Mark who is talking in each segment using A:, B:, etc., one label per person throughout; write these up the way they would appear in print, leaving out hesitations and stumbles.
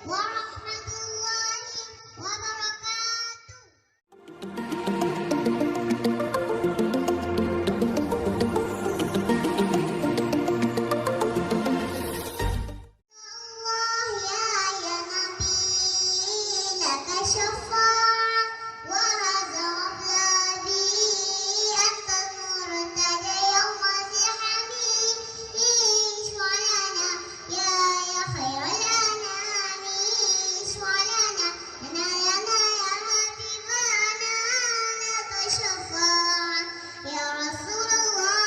A: ورحمة الله وبركاته. الله يا نبي لك شفاعة وهذا مطلبي أنت المرتدى يوم زحمي اشفع لنا يا خير الأنام اشفع لنا يا حبيبنا لك شفاعة يا رسول الله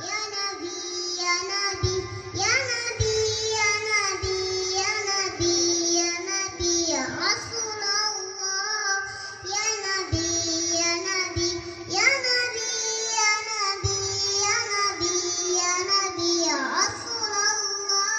A: يا نبي يا نبي يا نبي يا نبي يا نبي يا نبي يا رسول الله يا نبي يا نبي يا نبي يا نبي يا نبي يا نبي يا رسول الله.